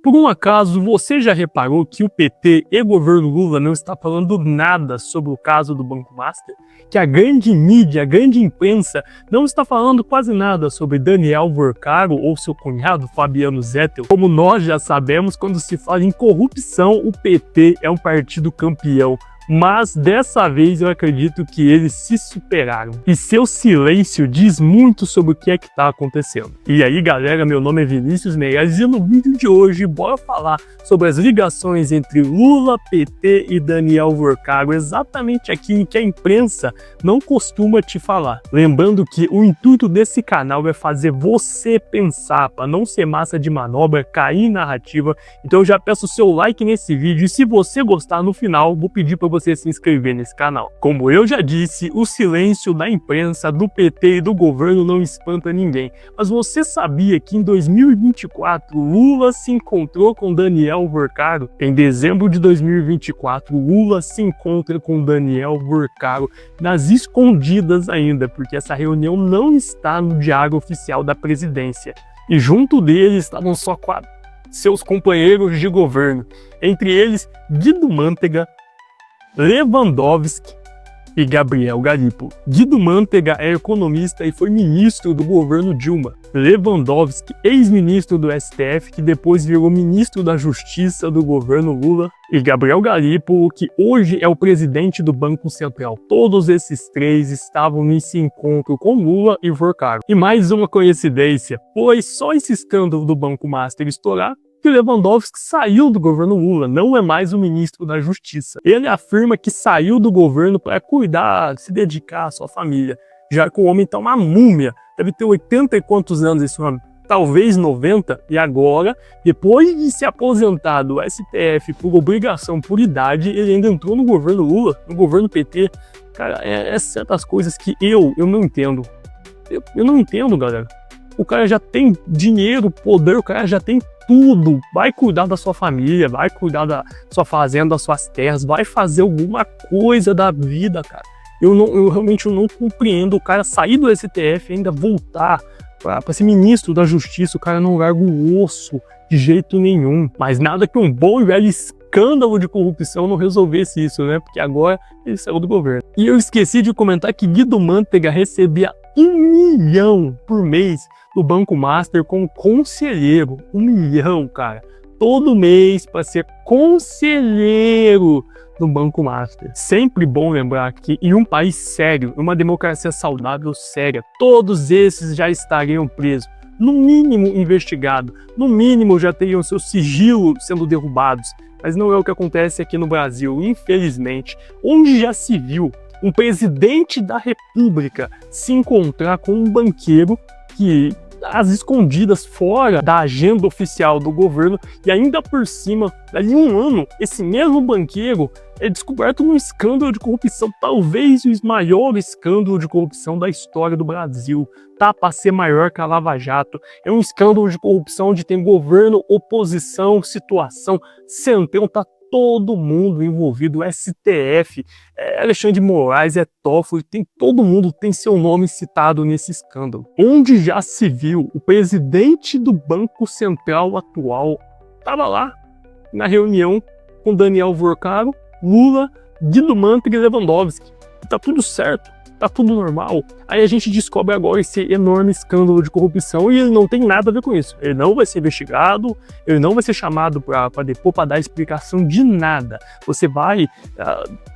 Por um acaso, você já reparou que o PT e o governo Lula não está falando nada sobre o caso do Banco Master? Que a grande mídia, a grande imprensa, não está falando quase nada sobre Daniel Worcaro ou seu cunhado Fabiano Zettel? Como nós já sabemos, quando se fala em corrupção, o PT é um partido campeão. Mas dessa vez eu acredito que eles se superaram. E seu silêncio diz muito sobre o que é que está acontecendo. E aí galera, meu nome é Vinícius Meirelles e no vídeo de hoje bora falar sobre as ligações entre Lula, PT e Daniel Worcaro, exatamente aquilo que a imprensa não costuma te falar. Lembrando que o intuito desse canal é fazer você pensar, para não ser massa de manobra, cair em narrativa. Então eu já peço o seu like nesse vídeo e se você gostar no final, vou pedir para você se inscrever nesse canal. Como eu já disse, o silêncio da imprensa, do PT e do governo não espanta ninguém. Mas você sabia que em 2024 Lula se encontrou com Daniel Worcaro? Em dezembro de 2024, Lula se encontra com Daniel Worcaro nas escondidas ainda, porque essa reunião não está no diário oficial da presidência. E junto deles estavam só seus companheiros de governo, entre eles Guido Mantega, Lewandowski e Gabriel Galípolo. Guido Mantega é economista e foi ministro do governo Dilma. Lewandowski, ex-ministro do STF, que depois virou ministro da Justiça do governo Lula. E Gabriel Galípolo, que hoje é o presidente do Banco Central. Todos esses três estavam nesse encontro com Lula e Worcaro. E mais uma coincidência, pois só esse escândalo do Banco Master estourar, que Lewandowski saiu do governo Lula, não é mais o ministro da Justiça. Ele afirma que saiu do governo para cuidar, se dedicar à sua família, já que o homem está uma múmia, deve ter 80 e quantos anos esse homem, talvez 90, e agora, depois de se aposentar do STF por obrigação, por idade, ele ainda entrou no governo Lula, no governo PT. Cara, é certas coisas que eu não entendo. Eu não entendo, galera. O cara já tem dinheiro, poder, o cara já tem tudo, vai cuidar da sua família, vai cuidar da sua fazenda, das suas terras, vai fazer alguma coisa da vida, cara. Eu realmente não compreendo o cara sair do STF e ainda voltar para ser ministro da Justiça. O cara não larga o osso de jeito nenhum. Mas nada que um bom e velho escândalo de corrupção não resolvesse isso, né? Porque agora ele saiu do governo. E eu esqueci de comentar que Guido Mantega recebia 1 milhão por mês do Banco Master como conselheiro. 1 milhão, cara. Todo mês para ser conselheiro do Banco Master. Sempre bom lembrar que em um país sério, uma democracia saudável séria, todos esses já estariam presos. No mínimo investigado, no mínimo já teriam seu sigilo sendo derrubados. Mas não é o que acontece aqui no Brasil, infelizmente, onde já se viu um presidente da República se encontrar com um banqueiro que às escondidas, fora da agenda oficial do governo, e ainda por cima, dali um ano, esse mesmo banqueiro é descoberto num escândalo de corrupção, talvez o maior escândalo de corrupção da história do Brasil, tá para ser maior que a Lava Jato. É um escândalo de corrupção onde tem governo, oposição, situação, centrão, tá todo mundo envolvido, o STF, Alexandre de Moraes, Toffoli, todo mundo tem seu nome citado nesse escândalo. Onde já se viu, o presidente do Banco Central atual estava lá na reunião com Daniel Worcaro, Lula, Guido Mantega e Lewandowski. Tá tudo certo, tá tudo normal. Aí a gente descobre agora esse enorme escândalo de corrupção e ele não tem nada a ver com isso. Ele não vai ser investigado, ele não vai ser chamado para depor, para dar explicação de nada. Você vai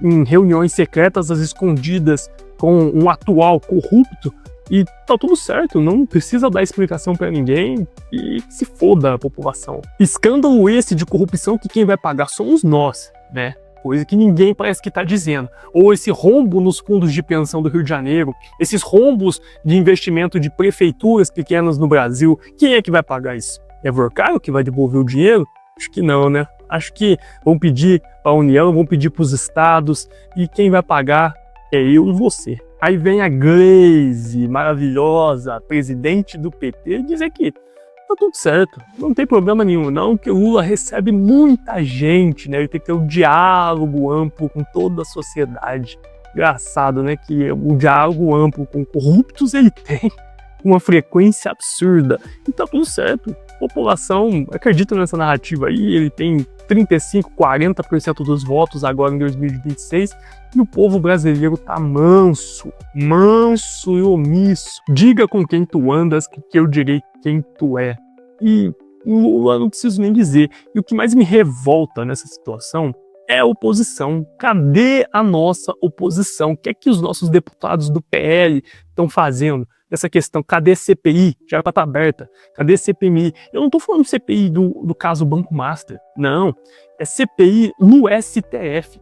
em reuniões secretas, às escondidas, com um atual corrupto e tá tudo certo, não precisa dar explicação para ninguém e se foda a população. Escândalo esse de corrupção que quem vai pagar somos nós, né? Coisa que ninguém parece que está dizendo. Ou esse rombo nos fundos de pensão do Rio de Janeiro, esses rombos de investimento de prefeituras pequenas no Brasil, quem é que vai pagar isso? É Worcaro que vai devolver o dinheiro? Acho que não, né? Acho que vão pedir para a União, vão pedir para os estados, e quem vai pagar é eu e você. Aí vem a Gleisi, maravilhosa, presidente do PT, dizer que tá tudo certo, não tem problema nenhum, não, que o Lula recebe muita gente, né? Ele tem que ter um diálogo amplo com toda a sociedade. Engraçado, né? Que o diálogo amplo com corruptos ele tem uma frequência absurda. E tá tudo certo. população acredita nessa narrativa aí, ele tem 35, 40% dos votos agora em 2026, e o povo brasileiro tá manso e omisso. Diga com quem tu andas, que eu direi quem tu é. E Lula não preciso nem dizer. E o que mais me revolta nessa situação é a oposição. Cadê a nossa oposição? O que é que os nossos deputados do PL estão fazendo nessa questão? Cadê a CPI? Já era para estar aberta. Cadê a CPMI? Eu não estou falando CPI do caso Banco Master. Não. É CPI no STF.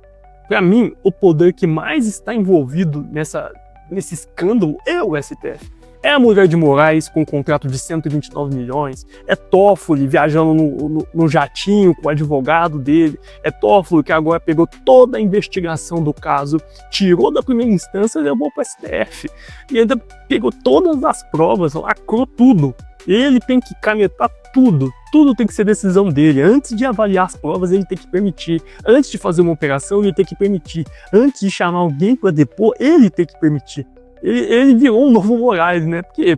Para mim, o poder que mais está envolvido nesse escândalo é o STF. É a mulher de Moraes com um contrato de 129 milhões, é Toffoli viajando no jatinho com o advogado dele, é Toffoli que agora pegou toda a investigação do caso, tirou da primeira instância e levou para o STF. E ainda pegou todas as provas, lacrou tudo. Ele tem que canetar tudo tem que ser decisão dele. Antes de avaliar as provas, ele tem que permitir. Antes de fazer uma operação, ele tem que permitir. Antes de chamar alguém para depor, ele tem que permitir. Ele virou um novo Moraes, né? Porque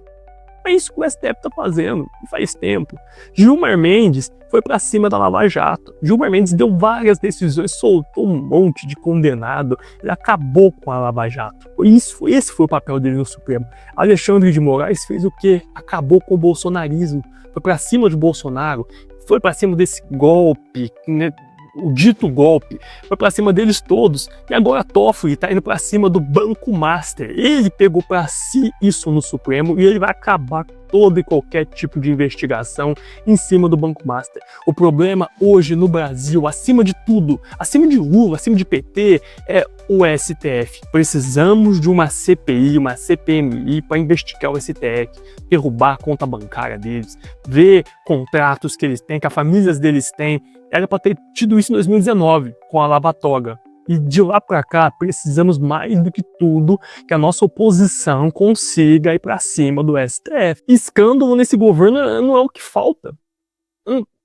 é isso que o STF tá fazendo faz tempo. Gilmar Mendes foi para cima da Lava Jato. Gilmar Mendes deu várias decisões, soltou um monte de condenado. Ele acabou com a Lava Jato. Esse foi o papel dele no Supremo. Alexandre de Moraes fez o quê? Acabou com o bolsonarismo. Foi para cima de Bolsonaro. Foi para cima desse golpe, né? O dito golpe, foi pra cima deles todos, e agora Toffoli tá indo pra cima do Banco Master. Ele pegou pra si isso no Supremo e ele vai acabar todo e qualquer tipo de investigação em cima do Banco Master. O problema hoje no Brasil, acima de tudo, acima de Lula, acima de PT, é o STF. Precisamos de uma CPI, uma CPMI para investigar o STF, derrubar a conta bancária deles, ver contratos que eles têm, que as famílias deles têm. Era para ter tido isso em 2019, com a Lava Toga. E de lá para cá, precisamos mais do que tudo que a nossa oposição consiga ir para cima do STF. Escândalo nesse governo não é o que falta.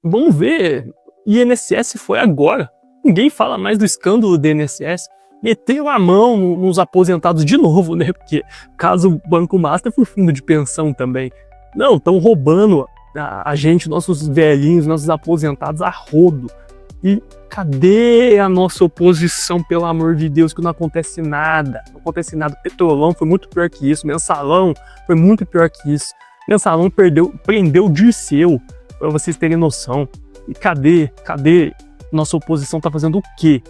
Vamos ver. INSS foi agora. Ninguém fala mais do escândalo do INSS. Meteu a mão nos aposentados de novo, né? Porque caso o Banco Master for fundo de pensão também. Não, estão roubando a gente, nossos velhinhos, nossos aposentados a rodo. E cadê a nossa oposição, pelo amor de Deus, que não acontece nada? Não acontece nada. Petrolão foi muito pior que isso. Mensalão foi muito pior que isso. Mensalão prendeu o Dirceu, para vocês terem noção. E cadê nossa oposição? Tá fazendo o quê?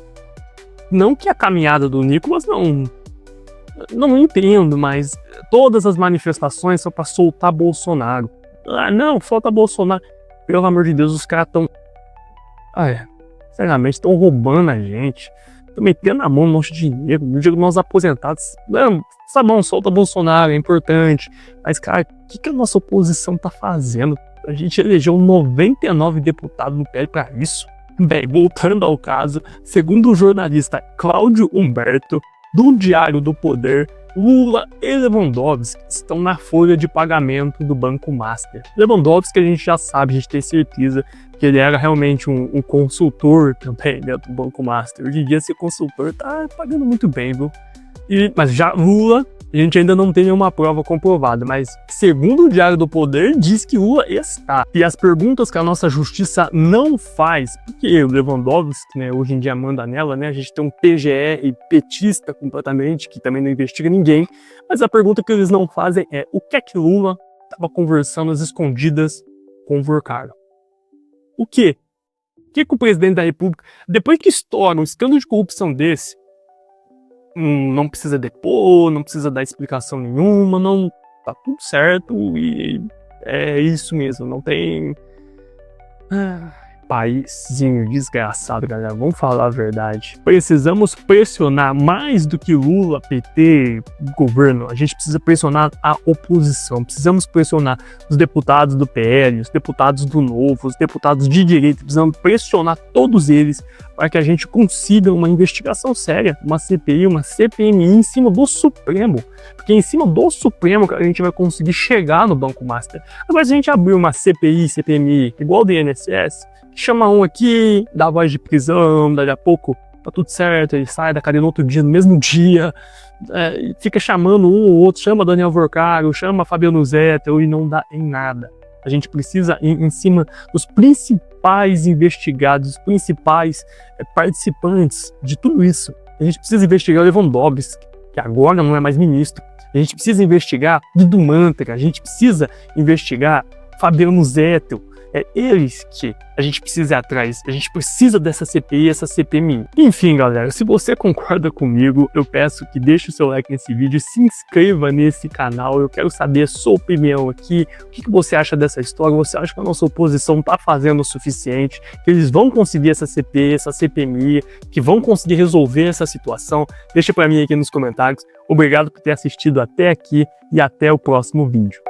Não que a caminhada do Nicolas não entendo, mas todas as manifestações são para soltar Bolsonaro. Ah, não, solta Bolsonaro. Pelo amor de Deus, os caras estão... Sinceramente, estão roubando a gente. Estão metendo a mão no nosso dinheiro. No dia dos nossos aposentados. Não, tá bom, solta Bolsonaro, é importante. Mas, cara, o que a nossa oposição tá fazendo? A gente elegeu 99 deputados no PL pra isso. Bem, voltando ao caso, segundo o jornalista Cláudio Humberto, do Diário do Poder, Lula e Lewandowski estão na folha de pagamento do Banco Master. Lewandowski, a gente já sabe, a gente tem certeza que ele era realmente um consultor também dentro do Banco Master. Hoje em dia, ser consultor tá pagando muito bem, viu? Mas já Lula, a gente ainda não tem nenhuma prova comprovada, mas segundo o Diário do Poder, diz que Lula está. E as perguntas que a nossa justiça não faz, porque o Lewandowski, né, hoje em dia manda nela, né, a gente tem um PGR petista completamente, que também não investiga ninguém, mas a pergunta que eles não fazem é o que é que Lula estava conversando às escondidas com o Vorcaro? O quê? O que o presidente da República, depois que estoura um escândalo de corrupção desse, não precisa depor, não precisa dar explicação nenhuma, não tá tudo certo e é isso mesmo, não tem... Paísinho desgraçado, galera, vamos falar a verdade. Precisamos pressionar mais do que Lula, PT, governo. A gente precisa pressionar a oposição, precisamos pressionar os deputados do PL, os deputados do Novo, os deputados de direita, precisamos pressionar todos eles para que a gente consiga uma investigação séria, uma CPI, uma CPMI em cima do Supremo, porque em cima do Supremo a gente vai conseguir chegar no Banco Master. Agora, se a gente abrir uma CPI, CPMI, igual do INSS, chama um aqui, dá voz de prisão, daqui a pouco tá tudo certo, ele sai da cadeia no outro dia, no mesmo dia, fica chamando um ou outro, chama Daniel Vorcaro, chama Fabiano Zettel e não dá em nada. A gente precisa ir em cima dos principais investigados, os principais participantes de tudo isso. A gente precisa investigar o Lewandowski, que agora não é mais ministro. A gente precisa investigar Dudu Mantega, a gente precisa investigar Fabiano Zettel. É eles que a gente precisa ir atrás, a gente precisa dessa CPI, essa CPMI. Enfim, galera, se você concorda comigo, eu peço que deixe o seu like nesse vídeo, se inscreva nesse canal, eu quero saber a sua opinião aqui, o que você acha dessa história, você acha que a nossa oposição está fazendo o suficiente, que eles vão conseguir essa CPI, essa CPMI, que vão conseguir resolver essa situação? Deixa para mim aqui nos comentários. Obrigado por ter assistido até aqui e até o próximo vídeo.